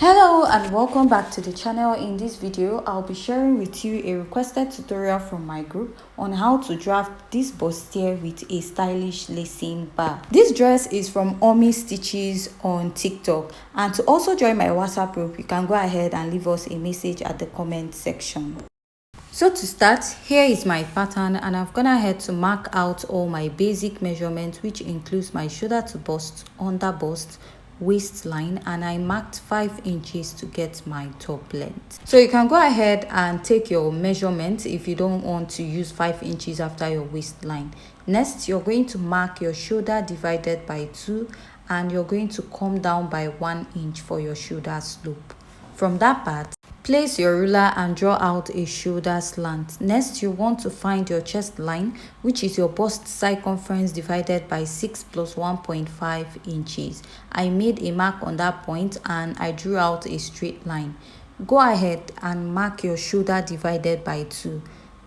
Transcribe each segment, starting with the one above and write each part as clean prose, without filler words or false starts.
Hello and welcome back to the channel. In this video I'll be sharing with you a requested tutorial from my group on how to draft this bustier with a stylish lacing bar. This dress is from Omi Stitches on TikTok, and to also join my WhatsApp group you can go ahead and leave us a message at the comment section. So to start, here is my pattern, and I've gone ahead to mark out all my basic measurements, which includes my shoulder to bust, under bust, waistline, and I marked 5 inches to get my top length. So you can go ahead and take your measurement if you don't want to use 5 inches after your waistline. Next, you're going to mark your shoulder divided by 2, and you're going to come down by 1 inch for your shoulder slope. From that part, place your ruler and draw out a shoulder slant. Next, you want to find your chest line, which is your bust circumference divided by 6 plus 1.5 inches. I made a mark on that point and I drew out a straight line. Go ahead and mark your shoulder divided by 2.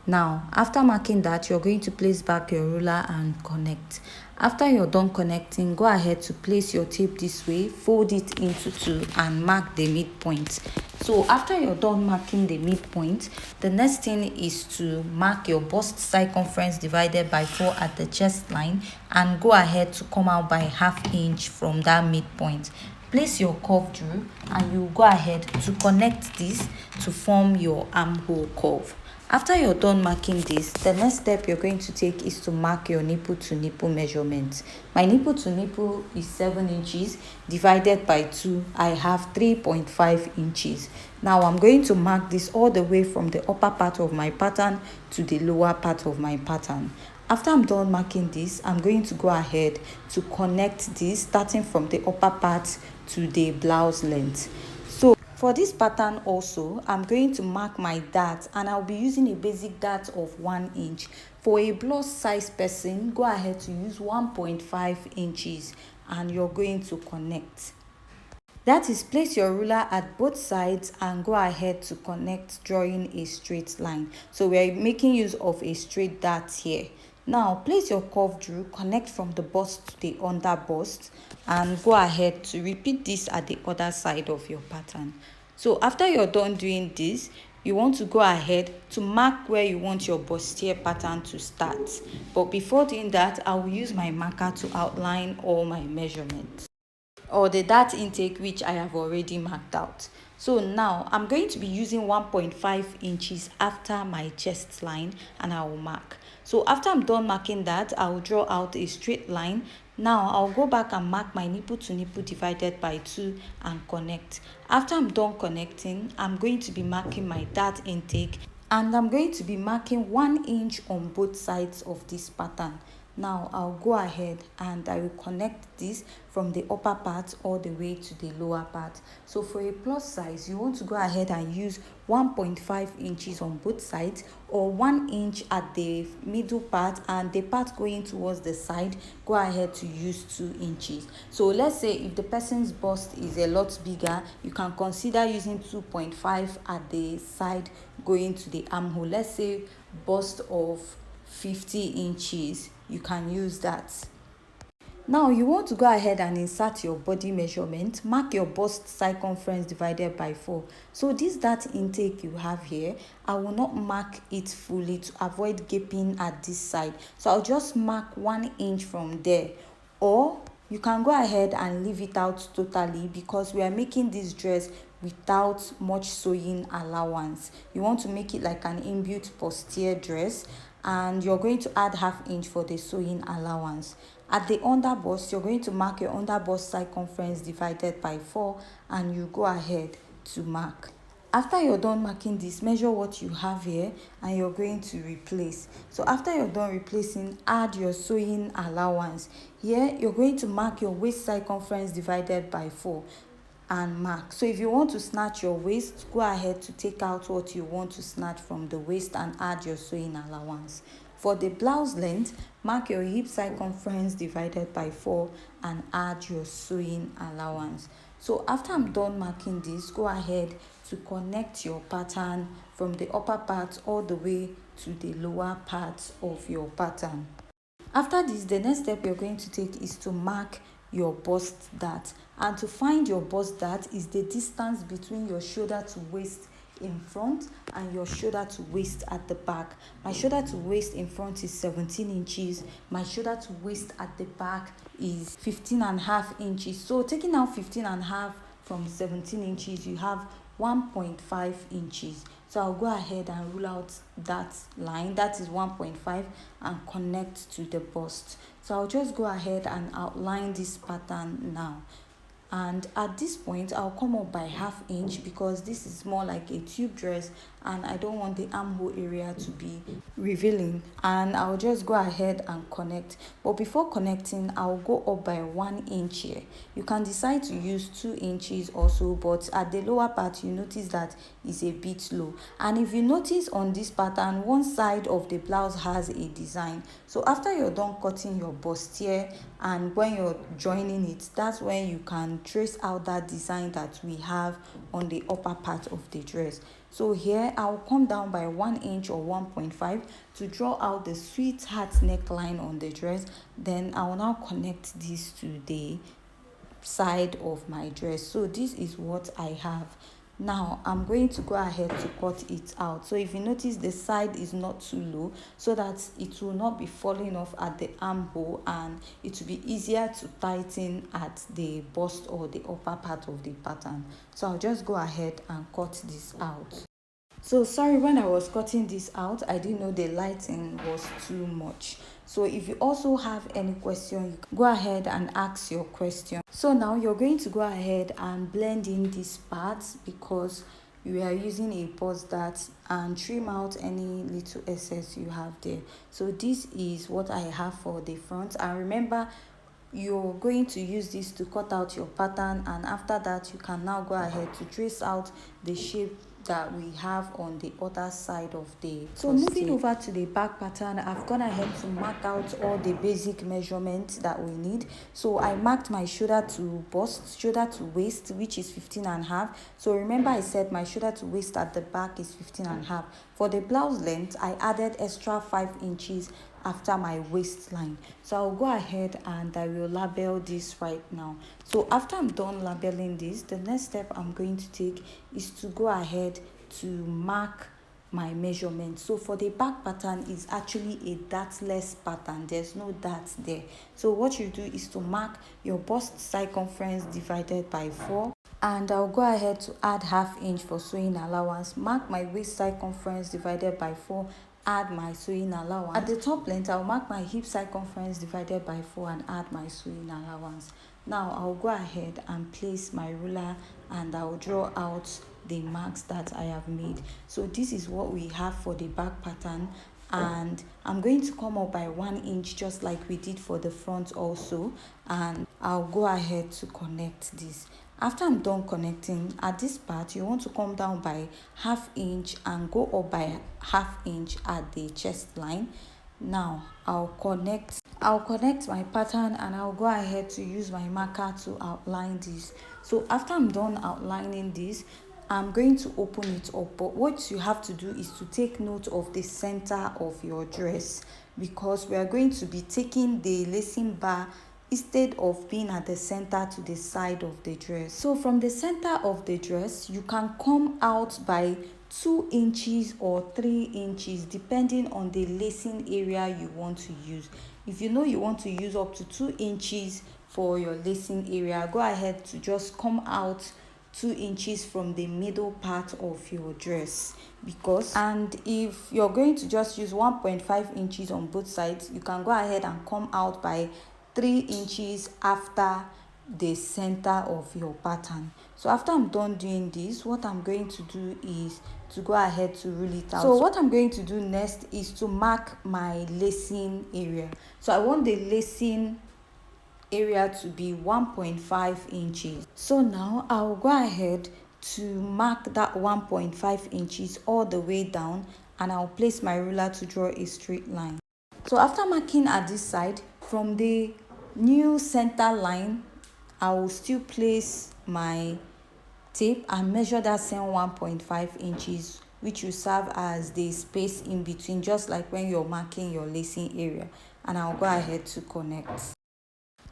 Now, after marking that, you're going to place back your ruler and connect. After you're done connecting, go ahead to place your tape this way, fold it into 2 and mark the midpoint. So after you're done marking the midpoint, the next thing is to mark your bust circumference divided by 4 at the chest line and go ahead to come out by ½ inch from that midpoint. Place your curve through and you go ahead to connect this to form your armhole curve. After you're done marking this, the next step you're going to take is to mark your nipple to nipple measurement. My nipple to nipple is 7 inches divided by 2. I have 3.5 inches. Now I'm going to mark this all the way from the upper part of my pattern to the lower part of my pattern. After I'm done marking this, I'm going to go ahead to connect this starting from the upper part to the blouse length. So for this pattern also, I'm going to mark my dart, and I'll be using a basic dart of 1 inch. For a plus size person, go ahead to use 1.5 inches and you're going to connect. That is, place your ruler at both sides and go ahead to connect, drawing a straight line. So we are making use of a straight dart here. Now place your curve through, connect from the bust to the under bust, and go ahead to repeat this at the other side of your pattern. So after you're done doing this, you want to go ahead to mark where you want your bustier pattern to start. But before doing that, I will use my marker to outline all my measurements, or the dart intake, which I have already marked out. So now I'm going to be using 1.5 inches after my chest line and I will mark. So after I'm done marking that, I will draw out a straight line. Now I'll go back and mark my nipple to nipple divided by 2 and connect. After I'm done connecting, I'm going to be marking my dart intake, and I'm going to be marking 1 inch on both sides of this pattern. Now I'll go ahead and I will connect this from the upper part all the way to the lower part. So for a plus size, you want to go ahead and use 1.5 inches on both sides, or 1 inch at the middle part, and the part going towards the side, go ahead to use 2 inches. So let's say if the person's bust is a lot bigger, you can consider using 2.5 at the side going to the armhole. Let's say bust of 50 inches, you can use that. Now you want to go ahead and insert your body measurement. Mark your bust circumference divided by 4. So this dart intake you have here, I will not mark it fully to avoid gaping at this side. So I'll just mark 1 inch from there, or you can go ahead and leave it out totally, because we are making this dress without much sewing allowance. You want to make it like an inbuilt bustier dress, and you're going to add ½ inch for the sewing allowance. At the under bust, you're going to mark your under bust circumference divided by 4, and you go ahead to mark. After you're done marking this, measure what you have here and you're going to replace. So after you're done replacing, add your sewing allowance. Here you're going to mark your waist circumference divided by 4 and mark. So if you want to snatch your waist, go ahead to take out what you want to snatch from the waist and add your sewing allowance. For the blouse length, mark your hip circumference divided by 4 and add your sewing allowance. So after I'm done marking this, go ahead to connect your pattern from the upper part all the way to the lower part of your pattern. After this, the next step you're going to take is to mark your bust dart. And to find your bust dart is the distance between your shoulder to waist in front and your shoulder to waist at the back. My shoulder to waist in front is 17 inches. My shoulder to waist at the back is 15.5 inches. So taking out 15.5 from 17 inches, you have 1.5 inches. So I'll go ahead and rule out that line, that is 1.5, and connect to the bust. So I'll just go ahead and outline this pattern now. And at this point I'll come up by 1/2 inch because this is more like a tube dress and I don't want the armhole area to be revealing. And I'll just go ahead and connect, but before connecting I'll go up by 1 inch here. You can decide to use 2 inches or so, but at the lower part you notice that is a bit low. And if you notice on this pattern, one side of the blouse has a design. So after you're done cutting your bustier and when you're joining it, that's when you can trace out that design that we have on the upper part of the dress. So here I'll come down by 1 inch or 1.5 to draw out the sweetheart neckline on the dress. Then I will now connect this to the side of my dress. So this is what I have. Now I'm going to go ahead to cut it out. So if you notice, the side is not too low so that it will not be falling off at the armhole, and it will be easier to tighten at the bust or the upper part of the pattern. So I'll just go ahead and cut this out. So sorry, when I was cutting this out, I didn't know the lighting was too much. So if you also have any question, you can go ahead and ask your question. So now you're going to go ahead and blend in these parts because you are using a bust dart, and trim out any little excess you have there. So this is what I have for the front. And remember, you're going to use this to cut out your pattern, and after that you can now go ahead to trace out the shape that we have on the other side of the so moving over to the back pattern, I've gone ahead to mark out all the basic measurements that we need. So I marked my shoulder to bust, shoulder to waist, which is 15.5. So remember I said my shoulder to waist at the back is 15.5. For the blouse length, I added extra 5 inches after my waistline. So I'll go ahead and I will label this right now. So after I'm done labeling this, the next step I'm going to take is to go ahead to mark my measurement. So for the back pattern is actually a dartless pattern, there's no darts there. So what you do is to mark your bust circumference divided by 4, and I'll go ahead to add 1/2 inch for sewing allowance, mark my waist circumference divided by 4, add my sewing allowance. At the top length, I'll mark my hip circumference divided by 4 and add my sewing allowance. Now I'll go ahead and place my ruler and I'll draw out the marks that I have made. So this is what we have for the back pattern, and I'm going to come up by 1 inch just like we did for the front also, and I'll go ahead to connect this. After I'm done connecting, at this part you want to come down by 1/2 inch and go up by 1/2 inch at the chest line. Now I'll connect my pattern and I'll go ahead to use my marker to outline this. So after I'm done outlining this, I'm going to open it up, but what you have to do is to take note of the center of your dress, because we are going to be taking the lacing bar instead of being at the center to the side of the dress. So from the center of the dress, you can come out by 2 inches or 3 inches depending on the lacing area you want to use. If you know you want to use up to 2 inches for your lacing area, go ahead to just come out 2 inches from the middle part of your dress. And if you're going to just use 1.5 inches on both sides, you can go ahead and come out by 3 inches after the center of your pattern. So after I'm done doing this, what I'm going to do is to go ahead to rule it out. So what I'm going to do next is to mark my lacing area. So I want the lacing area to be 1.5 inches. So now I'll go ahead to mark that 1.5 inches all the way down, and I'll place my ruler to draw a straight line. So after marking at this side, from the new center line, I will still place my tape and measure that same 1.5 inches, which will serve as the space in between, just like when you're marking your lacing area, and I'll go ahead to connect.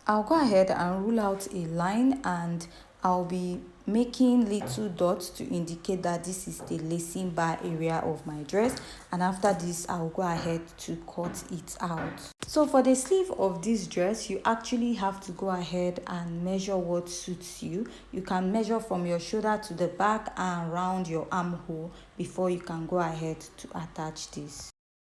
I'll go ahead and rule out a line, and I'll be making little dots to indicate that this is the lacing bar area of my dress, and after this I'll go ahead to cut it out. So for the sleeve of this dress, you actually have to go ahead and measure what suits you. You can measure from your shoulder to the back and round your armhole before you can go ahead to attach this.